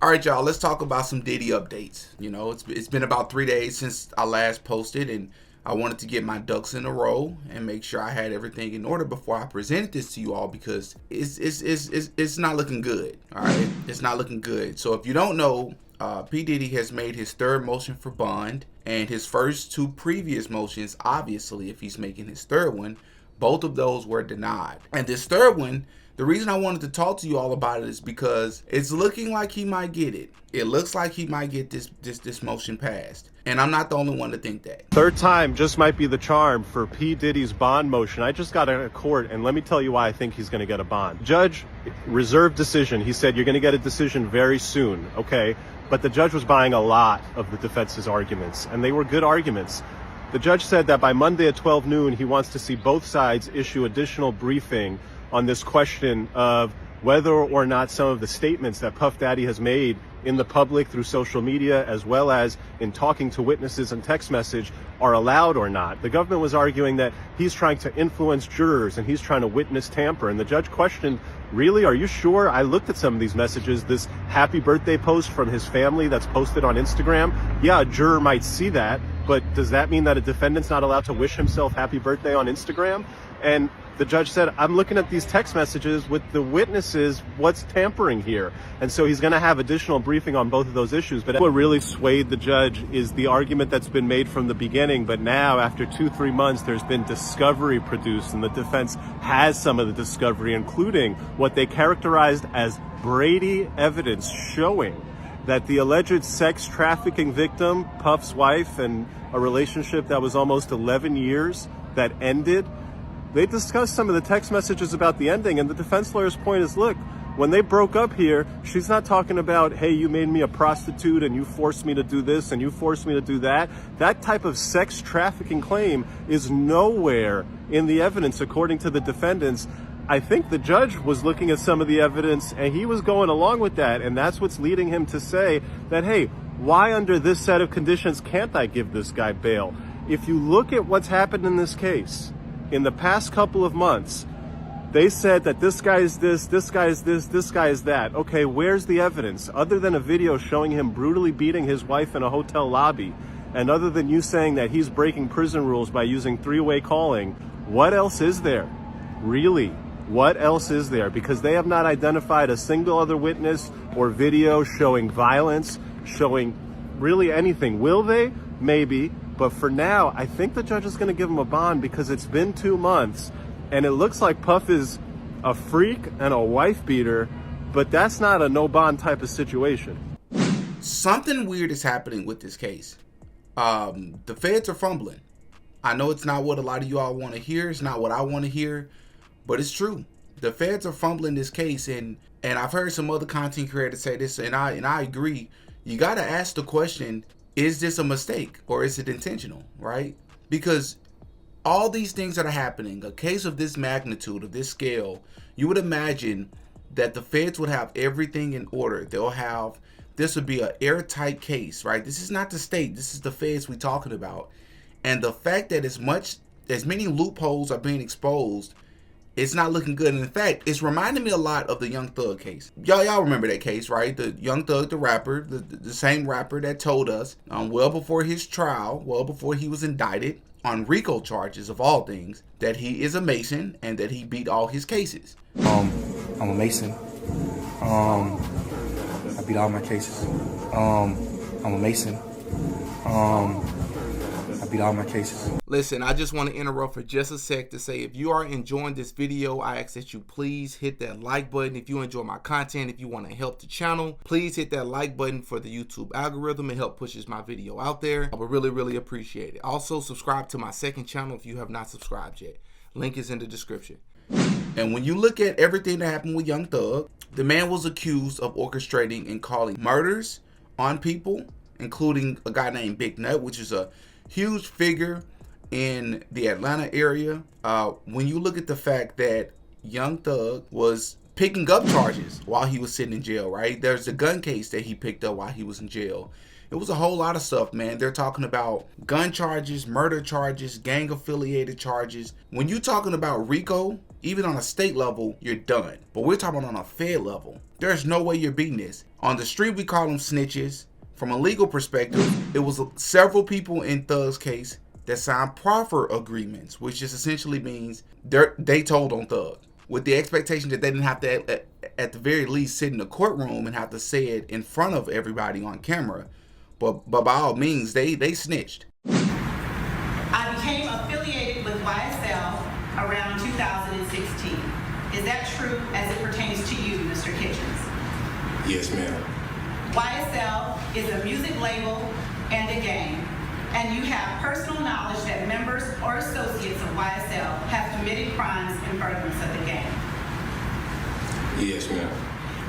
All right, y'all, let's talk about some Diddy updates. You know, it's been about 3 days since I last posted, and I wanted to get my ducks in a row and make sure I had everything in order before I presented this to you all, because it's not looking good. All right, it's not looking good. So if you don't know, P. Diddy has made his third motion for bond, and his first two previous motions, obviously, if he's making his third one, both of those were denied. And this third one, the reason I wanted to talk to you all about it is because it's looking like he might get it. It looks like he might get this motion passed. And I'm not the only one to think that. Third time just might be the charm for P. Diddy's bond motion. I just got out of court, and let me tell you why I think he's going to get a bond. Judge, reserved decision. He said you're going to get a decision very soon, okay? But the judge was buying a lot of the defense's arguments, and they were good arguments. The judge said that by Monday at 12 noon, he wants to see both sides issue additional briefing on this question of whether or not some of the statements that Puff Daddy has made in the public through social media, as well as in talking to witnesses and text message, are allowed or not. The government was arguing that he's trying to influence jurors and he's trying to witness tamper. And the judge questioned, really, are you sure? I looked at some of these messages, this happy birthday post from his family that's posted on Instagram. Yeah, a juror might see that, but does that mean that a defendant's not allowed to wish himself happy birthday on Instagram? And the judge said, I'm looking at these text messages with the witnesses, what's tampering here? And so he's going to have additional briefing on both of those issues. But what really swayed the judge is the argument that's been made from the beginning. But now, after 2-3 months, there's been discovery produced, and the defense has some of the discovery, including what they characterized as Brady evidence showing that the alleged sex trafficking victim, Puff's wife, and a relationship that was almost 11 years that ended. They discussed some of the text messages about the ending, and the defense lawyer's point is, look, when they broke up here, she's not talking about, hey, you made me a prostitute and you forced me to do this and you forced me to do that. That type of sex trafficking claim is nowhere in the evidence, according to the defendants. I think the judge was looking at some of the evidence and he was going along with that, and that's what's leading him to say that, hey, why under this set of conditions can't I give this guy bail? If you look at what's happened in this case, in the past couple of months, they said that this guy is this guy is this guy is that. Okay, where's the evidence? Other than a video showing him brutally beating his wife in a hotel lobby, and other than you saying that he's breaking prison rules by using three-way calling, what else is there? Really, what else is there? Because they have not identified a single other witness or video showing violence, showing really anything. Will they? Maybe. But for now, I think the judge is going to give him a bond because it's been 2 months and it looks like Puff is a freak and a wife beater, but that's not a no bond type of situation. Something weird is happening with this case. The feds are fumbling. I know it's not what a lot of you all want to hear. It's not what I want to hear, but it's true. The feds are fumbling this case, and I've heard some other content creators say this, and I agree. You got to ask the question, is this a mistake or is it intentional, right? Because all these things that are happening, a case of this magnitude, of this scale, you would imagine that the feds would have everything in order. This would be an airtight case, right? This is not the state. This is the feds we're talking about. And the fact that as many loopholes are being exposed, it's not looking good. And in fact, it's reminding me a lot of the Young Thug case. Y'all remember that case, right? The Young Thug, the rapper, the same rapper that told us well before his trial, well before he was indicted on RICO charges of all things, that he is a Mason and that he beat all his cases. I'm a Mason. I beat all my cases. I'm a Mason. I beat all my cases. Listen, I just want to interrupt for just a sec to say, if you are enjoying this video, I ask that you please hit that like button. If you enjoy my content, if you want to help the channel, please hit that like button for the YouTube algorithm. It helps pushes my video out there. I would really, really appreciate it. Also, subscribe to my second channel if you have not subscribed yet. Link is in the description. And when you look at everything that happened with Young Thug, the man was accused of orchestrating and calling murders on people, including a guy named Big Nut, which is a huge figure in the Atlanta area. When you look at the fact that Young Thug was picking up charges while he was sitting in jail, right? There's the gun case that he picked up while he was in jail. It was a whole lot of stuff, man. They're talking about gun charges, murder charges, gang affiliated charges. When you're talking about RICO, even on a state level, you're done. But we're talking on a fed level. There's no way you're beating this. On the street, we call them snitches. From a legal perspective, it was several people in Thug's case that signed proffer agreements, which just essentially means they told on Thug, with the expectation that they didn't have to, at the very least, sit in the courtroom and have to say it in front of everybody on camera. But by all means, they snitched. I became affiliated with YSL around 2016. Is that true as it pertains to you, Mr. Kitchens? Yes, ma'am. YSL is a music label and a gang, and you have personal knowledge that members or associates of YSL have committed crimes in furtherance of the gang. Yes, ma'am.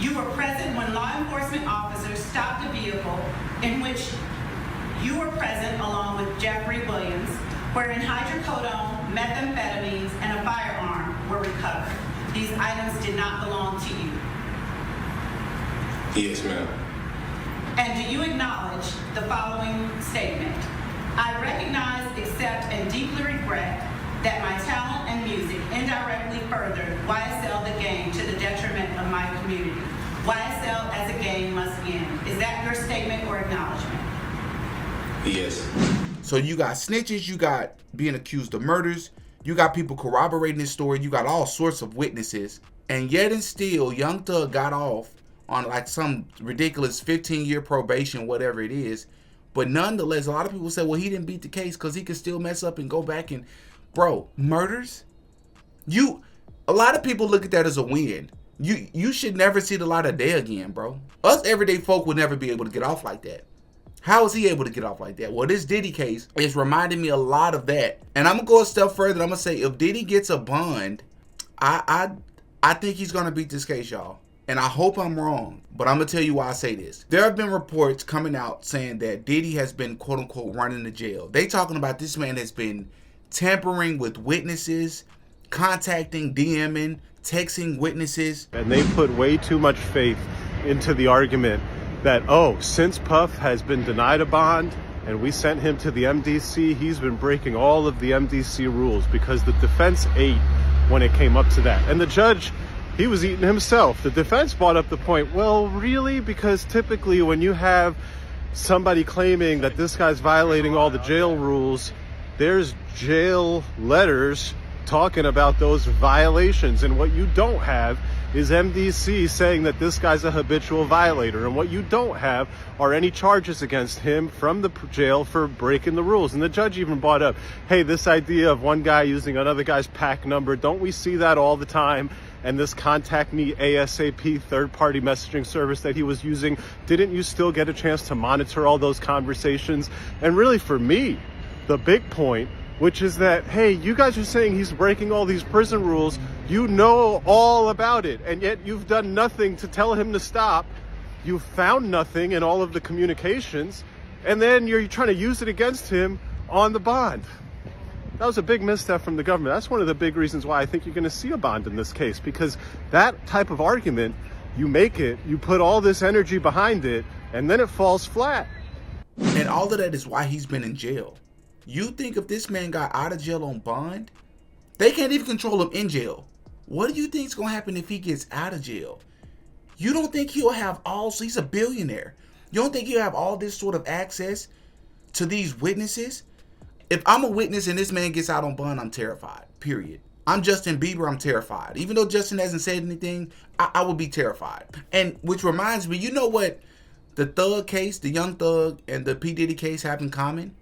You were present when law enforcement officers stopped a vehicle in which you were present along with Jeffrey Williams, wherein hydrocodone, methamphetamines, and a firearm were recovered. These items did not belong to you. Yes, ma'am. And do you acknowledge the following statement? I recognize, accept, and deeply regret that my talent and music indirectly furthered YSL the gang to the detriment of my community. YSL as a gang must end. Is that your statement or acknowledgement? Yes. So you got snitches, you got being accused of murders, you got people corroborating this story, you got all sorts of witnesses, and yet and still, Young Thug got off on like some ridiculous 15-year probation, whatever it is. But nonetheless, a lot of people say, well, he didn't beat the case because he could still mess up and go back and, bro, murders? A lot of people look at that as a win. You should never see the light of day again, bro. Us everyday folk would never be able to get off like that. How is he able to get off like that? Well, this Diddy case is reminding me a lot of that. And I'm going to go a step further. I'm going to say if Diddy gets a bond, I think he's going to beat this case, y'all. And I hope I'm wrong, but I'm going to tell you why I say this. There have been reports coming out saying that Diddy has been, quote unquote, running the jail. They talking about this man has been tampering with witnesses, contacting, DMing, texting witnesses. And they put way too much faith into the argument that, oh, since Puff has been denied a bond and we sent him to the MDC, he's been breaking all of the MDC rules, because the defense ate when it came up to that. And the judge, he was eating himself. The defense brought up the point, well, really? Because typically when you have somebody claiming that this guy's violating all the jail rules, there's jail letters talking about those violations. And what you don't have is MDC saying that this guy's a habitual violator. And what you don't have are any charges against him from the jail for breaking the rules. And the judge even brought up, hey, this idea of one guy using another guy's PAC number, don't we see that all the time? And this contact me ASAP third-party messaging service that he was using, didn't you still get a chance to monitor all those conversations? And really, for me, the big point, which is that, hey, you guys are saying he's breaking all these prison rules. You know all about it, and yet you've done nothing to tell him to stop. You found nothing in all of the communications, and then you're trying to use it against him on the bond. That was a big misstep from the government. That's one of the big reasons why I think you're going to see a bond in this case, because that type of argument, you make it, you put all this energy behind it, and then it falls flat. And all of that is why he's been in jail. You think if this man got out of jail on bond, they can't even control him in jail. What do you think is going to happen if he gets out of jail? You don't think he'll have so he's a billionaire. You don't think he'll have all this sort of access to these witnesses? If I'm a witness and this man gets out on bond, I'm terrified, period. I'm Justin Bieber, I'm terrified. Even though Justin hasn't said anything, I would be terrified. And which reminds me, you know what the Thug case, the Young Thug and the P. Diddy case have in common?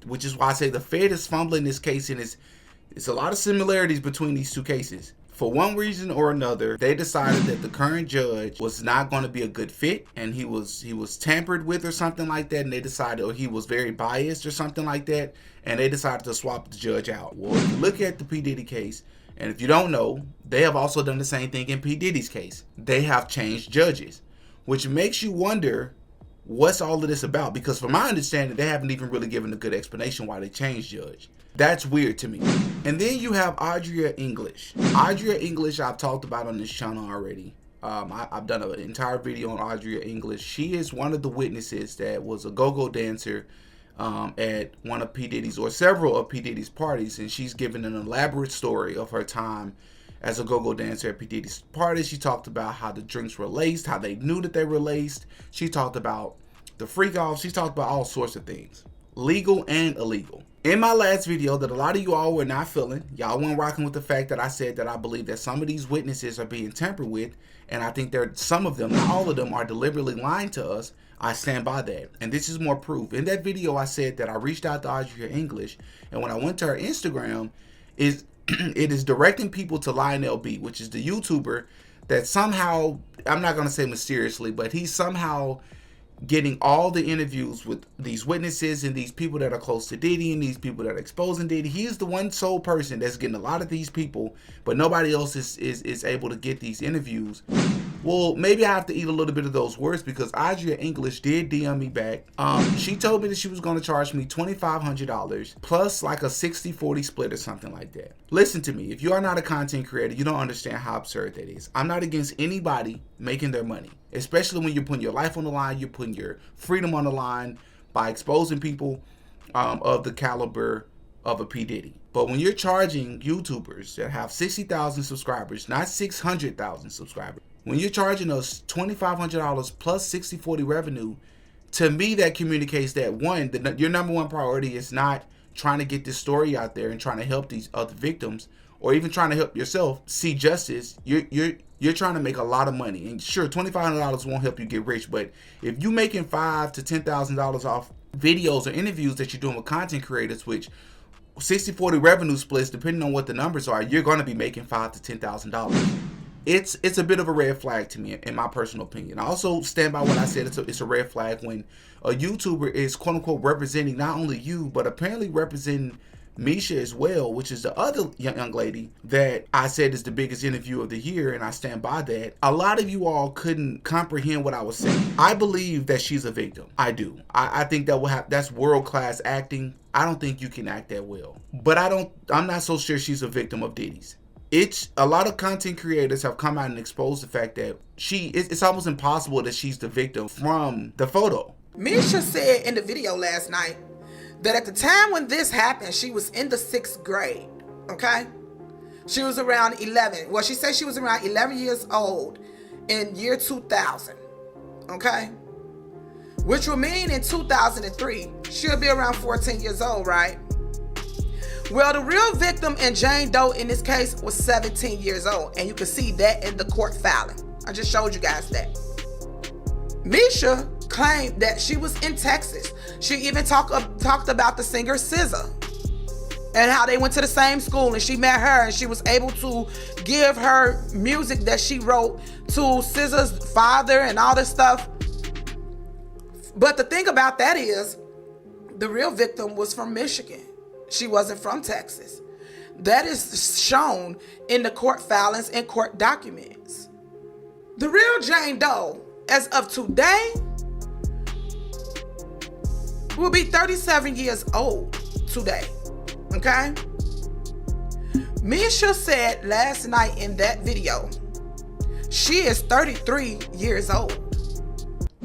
Which is why I say the Fed is fumbling this case, and it's a lot of similarities between these two cases. For one reason or another, they decided that the current judge was not going to be a good fit, and he was tampered with or something like that, and they decided, or he was very biased or something like that, and they decided to swap the judge out. Well, if you look at the P. Diddy case, and if you don't know, they have also done the same thing in P. Diddy's case. They have changed judges, which makes you wonder, what's all of this about? Because from my understanding, they haven't even really given a good explanation why they changed judge. That's weird to me. And then you have Audria English. Audria English I've talked about on this channel already. I've done an entire video on Audria English. She is one of the witnesses that was a go-go dancer at one of P. Diddy's or several of P. Diddy's parties, and she's given an elaborate story of her time as a go-go dancer at P. Diddy's party. She talked about how the drinks were laced, how they knew that they were laced. She talked about the freak off. She talked about all sorts of things, legal and illegal. In my last video that a lot of you all were not feeling, y'all weren't rocking with the fact that I said that I believe that some of these witnesses are being tampered with, and I think some of them, not all of them, are deliberately lying to us. I stand by that, and this is more proof. In that video, I said that I reached out to Audrey English, and when I went to her Instagram, it is directing people to Lionel B, which is the YouTuber that somehow, I'm not going to say mysteriously, but he's somehow getting all the interviews with these witnesses and these people that are close to Diddy and these people that are exposing Diddy. He's the one sole person that's getting a lot of these people, but nobody else is able to get these interviews. Well, maybe I have to eat a little bit of those words, because Audrey English did DM me back. She told me that she was going to charge me $2,500 plus like a 60-40 split or something like that. Listen to me. If you are not a content creator, you don't understand how absurd that is. I'm not against anybody making their money, especially when you're putting your life on the line, you're putting your freedom on the line by exposing people of the caliber of a P. Diddy. But when you're charging YouTubers that have 60,000 subscribers, not 600,000 subscribers, when you're charging us $2,500 plus 60-40 revenue, to me that communicates that, one, your number one priority is not trying to get this story out there and trying to help these other victims, or even trying to help yourself see justice. You're trying to make a lot of money, and sure, $2,500 won't help you get rich, but if you're making $5,000 to $10,000 off videos or interviews that you're doing with content creators, which 60-40 revenue splits, depending on what the numbers are, you're going to be making $5,000 to $10,000. It's a bit of a red flag to me, in my personal opinion. I also stand by what I said. It's a red flag when a YouTuber is quote unquote representing not only you, but apparently representing Misha as well, which is the other young lady that I said is the biggest interview of the year, and I stand by that. A lot of you all couldn't comprehend what I was saying. I believe that she's a victim. I do. I think that's world-class acting. I don't think you can act that well. But I'm not so sure she's a victim of Diddy's. It's a lot of content creators have come out and exposed the fact that it's almost impossible that she's the victim from the photo. Misha said in the video last night that at the time when this happened, she was in the 6th grade, okay? She was around 11. Well, she said she was around 11 years old in year 2000, okay? Which will mean in 2003, she'll be around 14 years old, right? Well, the real victim and Jane Doe in this case was 17 years old, and you can see that in the court filing. I just showed you guys that. Misha claimed that she was in Texas. She even talked about the singer SZA and how they went to the same school, and she met her and she was able to give her music that she wrote to SZA's father and all this stuff. But the thing about that is, the real victim was from Michigan. She wasn't from Texas. That is shown in the court filings and court documents. The real Jane Doe, as of today, will be 37 years old today, okay? Misha said last night in that video, she is 33 years old.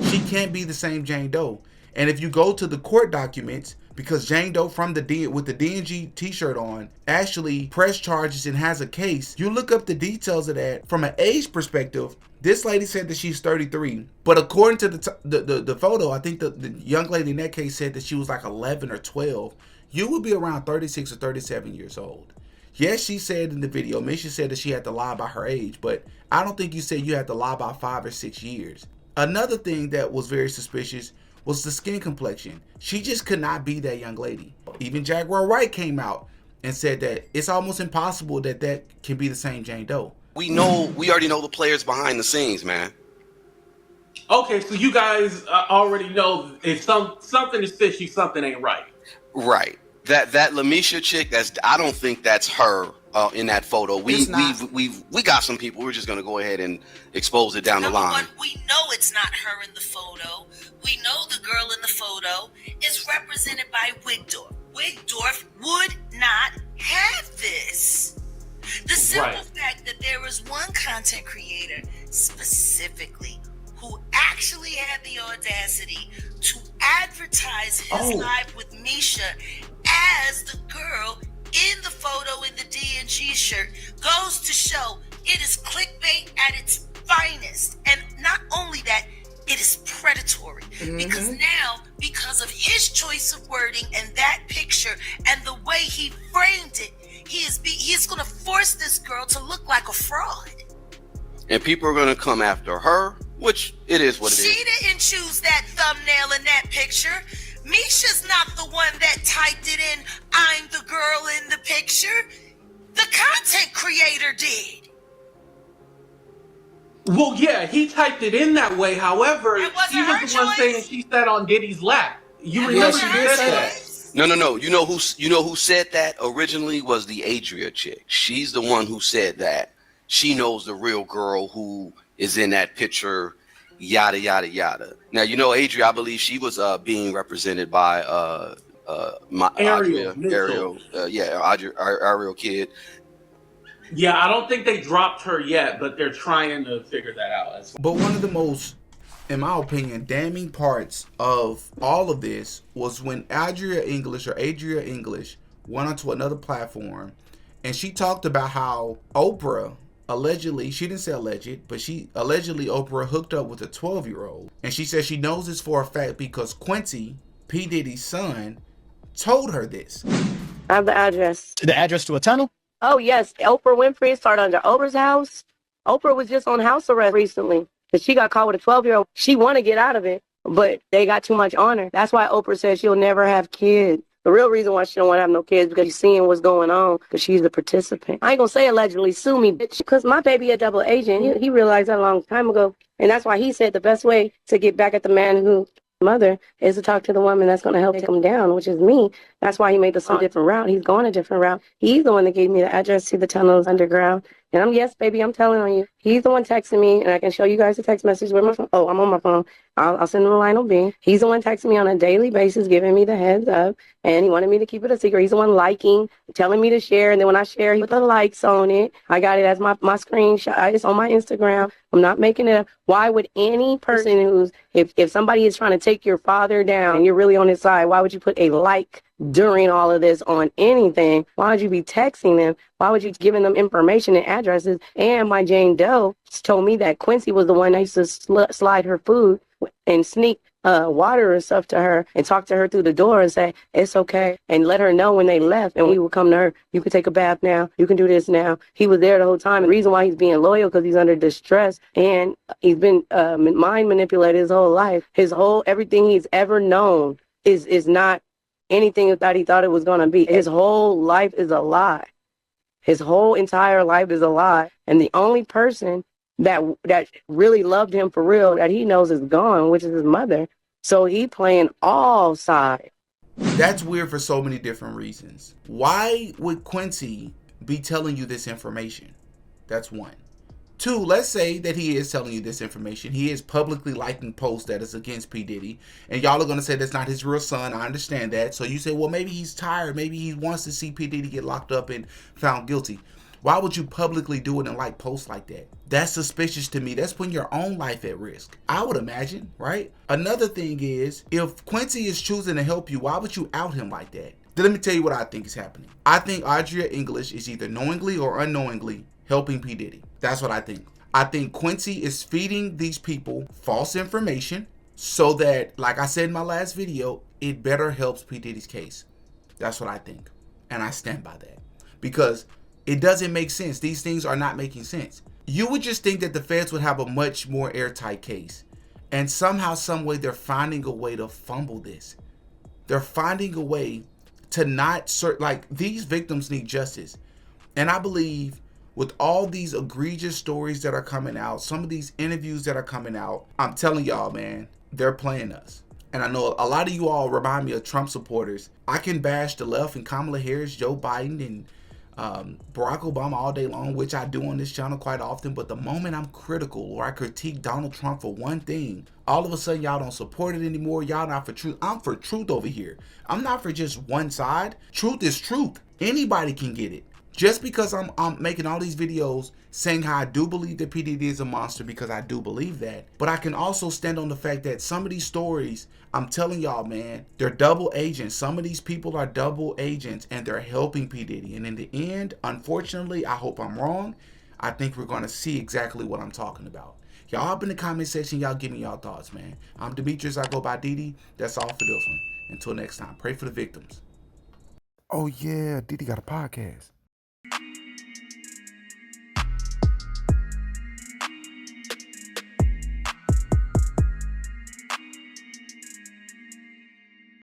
She can't be the same Jane Doe. And if you go to the court documents, because Jane Doe with the D&G t-shirt on actually pressed charges and has a case, you look up the details of that from an age perspective. This lady said that she's 33, but according to the photo, I think the young lady in that case said that she was like 11 or 12. You would be around 36 or 37 years old. Yes, she said in the video, Misha said that she had to lie about her age, but I don't think you said you had to lie about 5 or 6 years. Another thing that was very suspicious was the skin complexion. She just could not be that young lady. Even Jaguar Wright came out and said that it's almost impossible that can be the same Jane Doe. We already know the players behind the scenes, man. Okay, so you guys already know if something is fishy, something ain't right. Right. That Lamisha chick, I don't think that's her in that photo. We got some people. We're just gonna go ahead and expose it down the line. One, we know it's not her in the photo. We know the girl in the photo is represented by Wigdorf. Wigdorf would not have this. The simple fact that there was one content creator specifically who actually had the audacity to advertise his live with Misha as the girl in the photo in the D&G shirt goes to show it is clickbait at its finest. And not only that, it is predatory. Because now, because of his choice of wording and that picture and the way he framed it, he is going to force this girl to look like a fraud. And people are going to come after her, which it is what it is. She didn't choose that thumbnail in that picture. Misha's not the one that typed it in, I'm the girl in the picture. The content creator did. Well, yeah, he typed it in that way. However, It wasn't she was her the one choice. saying she sat on Diddy's lap. You It remember wasn't she her said that? choice. No. You know who said that originally was the Adria chick. She's the one who said that. She knows the real girl who is in that picture, yada yada yada. Now you know Adria, I believe she was being represented by Ariel Ariel Kid. Yeah, I don't think they dropped her yet, but they're trying to figure that out. But one of the most, in my opinion, damning parts of all of this was when Adria English went onto another platform and she talked about how Oprah allegedly, she didn't say alleged, but Oprah hooked up with a 12-year-old. And she said she knows this for a fact because Quincy, P. Diddy's son, told her this. I have the address. The address to a tunnel? Oh, yes. Oprah Winfrey started under Oprah's house. Oprah was just on house arrest recently because she got caught with a 12-year-old. She want to get out of it, but they got too much on her. That's why Oprah said she'll never have kids. The real reason why she don't want to have no kids because she's seeing what's going on because she's the participant. I ain't going to say allegedly sue me, bitch, because my baby a double agent. He realized that a long time ago. And that's why he said the best way to get back at the man who mother is to talk to the woman that's going to help take him down, which is me. That's why he made the song a different route. He's going a different route. He's the one that gave me the address to the tunnels underground. And yes, baby, I'm telling on you. He's the one texting me, and I can show you guys the text message with my phone. Oh, I'm on my phone. I'll send him a line on B. He's the one texting me on a daily basis, giving me the heads up, and he wanted me to keep it a secret. He's the one liking, telling me to share, and then when I share, he put the likes on it. I got it as my screenshot. It's on my Instagram. I'm not making it up. Why would any person who's, if somebody is trying to take your father down and you're really on his side, why would you put a like during all of this on anything? Why would you be texting them? Why would you be giving them information and addresses? And my Jane Doe told me that Quincy was the one that used to slide her food and sneak water and stuff to her and talk to her through the door and say, it's okay, and let her know when they left. And we would come to her, you can take a bath now, you can do this now. He was there the whole time. The reason why he's being loyal because he's under distress and he's been mind manipulated his whole life. Everything he's ever known is not anything that he thought it was going to be. His whole life is a lie. His whole entire life is a lie. And the only person that really loved him for real that he knows is gone, which is his mother. So he playing all sides. That's weird for so many different reasons. Why would Quincy be telling you this information? That's one. Two, let's say that he is telling you this information. He is publicly liking posts that is against P. Diddy. And y'all are going to say that's not his real son. I understand that. So you say, well, maybe he's tired. Maybe he wants to see P. Diddy get locked up and found guilty. Why would you publicly do it and like posts like that? That's suspicious to me. That's putting your own life at risk, I would imagine, right? Another thing is, if Quincy is choosing to help you, why would you out him like that? Then let me tell you what I think is happening. I think Adria English is either knowingly or unknowingly helping P. Diddy. That's what I think. I think Quincy is feeding these people false information so that, like I said in my last video, it better helps P. Diddy's case. That's what I think. And I stand by that. Because it doesn't make sense. These things are not making sense. You would just think that the feds would have a much more airtight case. And somehow, some way, they're finding a way to fumble this. They're finding a way to not, like, these victims need justice. And I believe with all these egregious stories that are coming out, some of these interviews that are coming out, I'm telling y'all, man, they're playing us. And I know a lot of you all remind me of Trump supporters. I can bash the left and Kamala Harris, Joe Biden, and Barack Obama all day long, which I do on this channel quite often. But the moment I'm critical or I critique Donald Trump for one thing, all of a sudden y'all don't support it anymore. Y'all not for truth. I'm for truth over here. I'm not for just one side. Truth is truth. Anybody can get it. Just because I'm making all these videos saying how I do believe that P. Diddy is a monster, because I do believe that. But I can also stand on the fact that some of these stories, I'm telling y'all, man, they're double agents. Some of these people are double agents and they're helping P. Diddy. And in the end, unfortunately, I hope I'm wrong, I think we're going to see exactly what I'm talking about. Y'all up in the comment section, y'all give me y'all thoughts, man. I'm Demetrius, I go by Diddy. That's all for this one. Until next time, pray for the victims. Oh yeah, Diddy got a podcast.